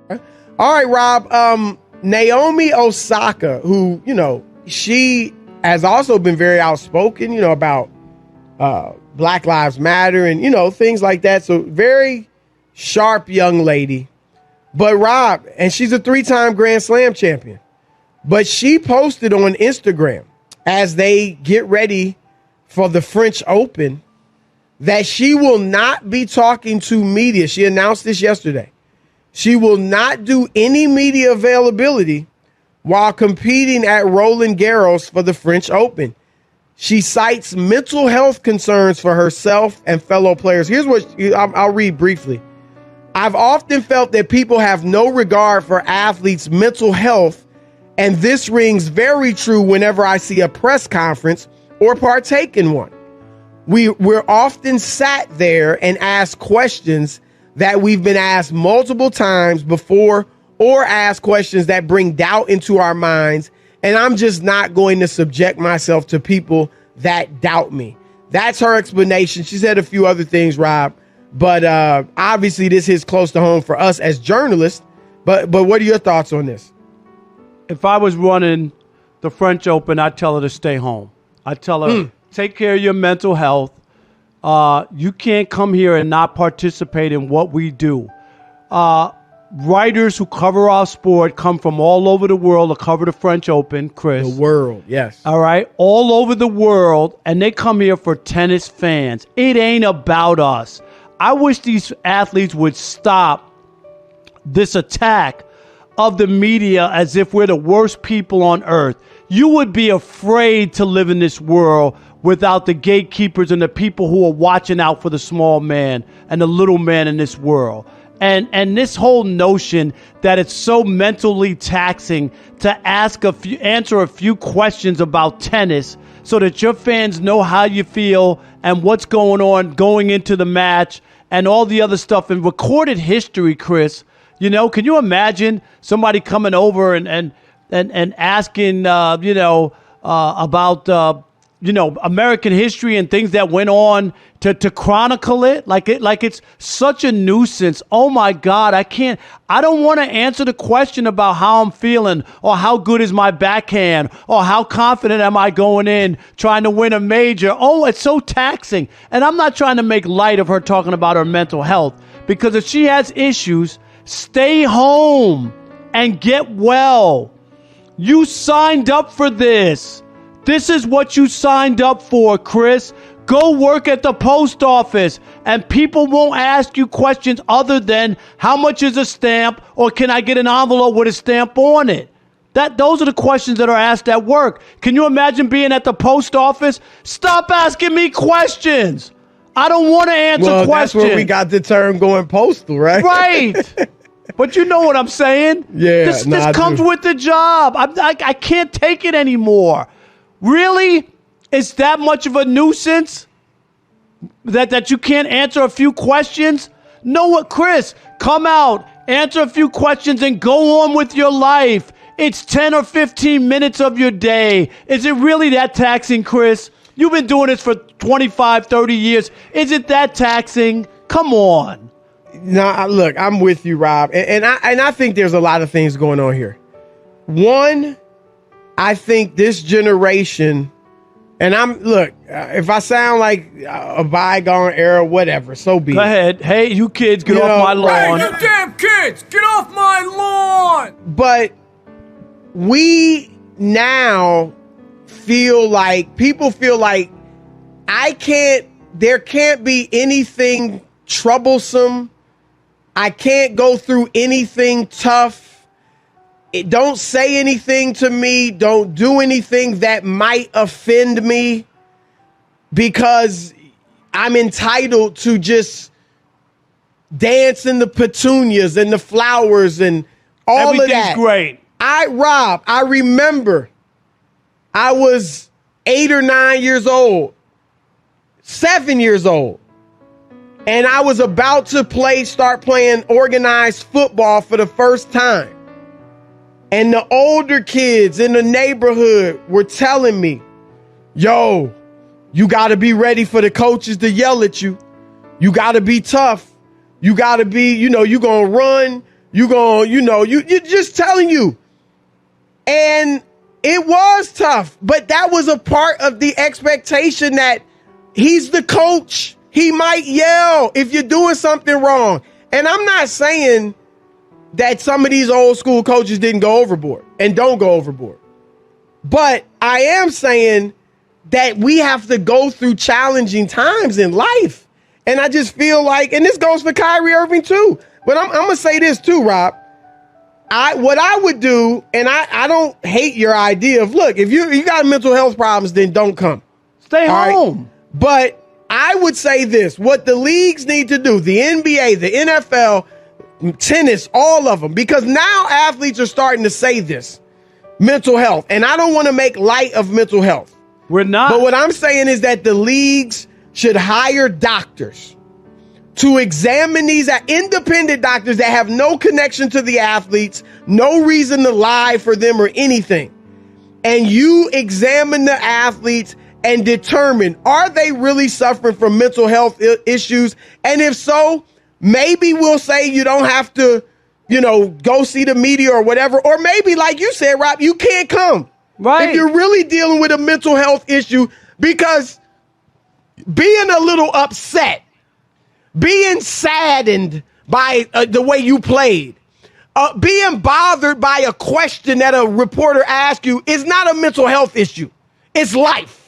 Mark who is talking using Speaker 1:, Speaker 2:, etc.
Speaker 1: All right, Rob. Naomi Osaka, who, she has also been very outspoken, about Black Lives Matter and, things like that. So very sharp young lady. But Rob, and she's a 3-time Grand Slam champion. But she posted on Instagram as they get ready for the French Open that she will not be talking to media. She announced this yesterday. She will not do any media availability while competing at Roland Garros for the French Open. She cites mental health concerns for herself and fellow players. Here's what I'll read briefly. I've often felt that people have no regard for athletes' mental health, and this rings very true whenever I see a press conference or partake in one. We're often sat there and asked questions that we've been asked multiple times before, or asked questions that bring doubt into our minds, and I'm just not going to subject myself to people that doubt me. That's her explanation. She said a few other things, Rob, but obviously this hits close to home for us as journalists. But what are your thoughts on this?
Speaker 2: If I was running the French Open, I'd tell her to stay home. I'd tell her, take care of your mental health. You can't come here and not participate in what we do. Writers who cover our sport come from all over the world to cover the French Open, Chris.
Speaker 1: The world, yes.
Speaker 2: All right, all over the world, and they come here for tennis fans. It ain't about us. I wish these athletes would stop this attack of the media as if we're the worst people on earth. You would be afraid to live in this world without the gatekeepers and the people who are watching out for the small man and the little man in this world. And this whole notion that it's so mentally taxing to answer a few questions about tennis so that your fans know how you feel and what's going on going into the match and all the other stuff in recorded history, Chris. Can you imagine somebody coming over and asking, about, American history and things that went on to chronicle it like it's such a nuisance. Oh my God, I don't want to answer the question about how I'm feeling or how good is my backhand or how confident am I going in trying to win a major. Oh, it's so taxing. And I'm not trying to make light of her talking about her mental health, because if she has issues, stay home and get well. You signed up for this. This is what you signed up for, Chris. Go work at the post office, and people won't ask you questions other than how much is a stamp or can I get an envelope with a stamp on it? Those are the questions that are asked at work. Can you imagine being at the post office? Stop asking me questions. I don't want to answer questions.
Speaker 1: That's where we got the term going postal, right?
Speaker 2: Right. But you know what I'm saying?
Speaker 1: Yeah.
Speaker 2: This comes with the job. I can't take it anymore. Really? It's that much of a nuisance that you can't answer a few questions? No, what, Chris? Come out, answer a few questions, and go on with your life. It's 10 or 15 minutes of your day. Is it really that taxing, Chris? You've been doing this for 25, 30 years. Is it that taxing? Come on.
Speaker 1: No, look, I'm with you, Rob. And I think there's a lot of things going on here. One, I think this generation, and if I sound like a bygone era, whatever, so be it.
Speaker 2: Go ahead. Hey, you kids, get off my lawn.
Speaker 3: Hey, you damn kids, get off my lawn.
Speaker 1: But we now people feel like there can't be anything troublesome. I can't go through anything tough. Don't say anything to me. Don't do anything that might offend me, because I'm entitled to just dance in the petunias and the flowers and all of that.
Speaker 2: Everything's great.
Speaker 1: Rob, I remember I was 8 or 9 years old, 7 years old, and I was about to start playing organized football for the first time. And the older kids in the neighborhood were telling me, yo, you got to be ready for the coaches to yell at you. You got to be tough. You got to be, you're going to run. you're just telling you. And it was tough, but that was a part of the expectation that he's the coach. He might yell if you're doing something wrong. And I'm not saying that some of these old school coaches didn't go overboard and don't go overboard. But I am saying that we have to go through challenging times in life. And I just feel like, and this goes for Kyrie Irving too. But I'm going to say this too, Rob. What I would do, and I don't hate your idea of, look, if you got mental health problems, then don't come.
Speaker 2: Stay home.
Speaker 1: Right? But I would say this, what the leagues need to do, the NBA, the NFL, tennis, all of them, because now athletes are starting to say this, mental health. And I don't want to make light of mental health.
Speaker 2: We're not.
Speaker 1: But what I'm saying is that the leagues should hire doctors to examine these independent doctors that have no connection to the athletes, no reason to lie for them or anything. And you examine the athletes and determine, are they really suffering from mental health issues? And if so, maybe we'll say you don't have to, go see the media or whatever. Or maybe, like you said, Rob, you can't come.
Speaker 2: Right.
Speaker 1: If you're really dealing with a mental health issue, because being a little upset, being saddened by the way you played, being bothered by a question that a reporter asked you is not a mental health issue. It's life.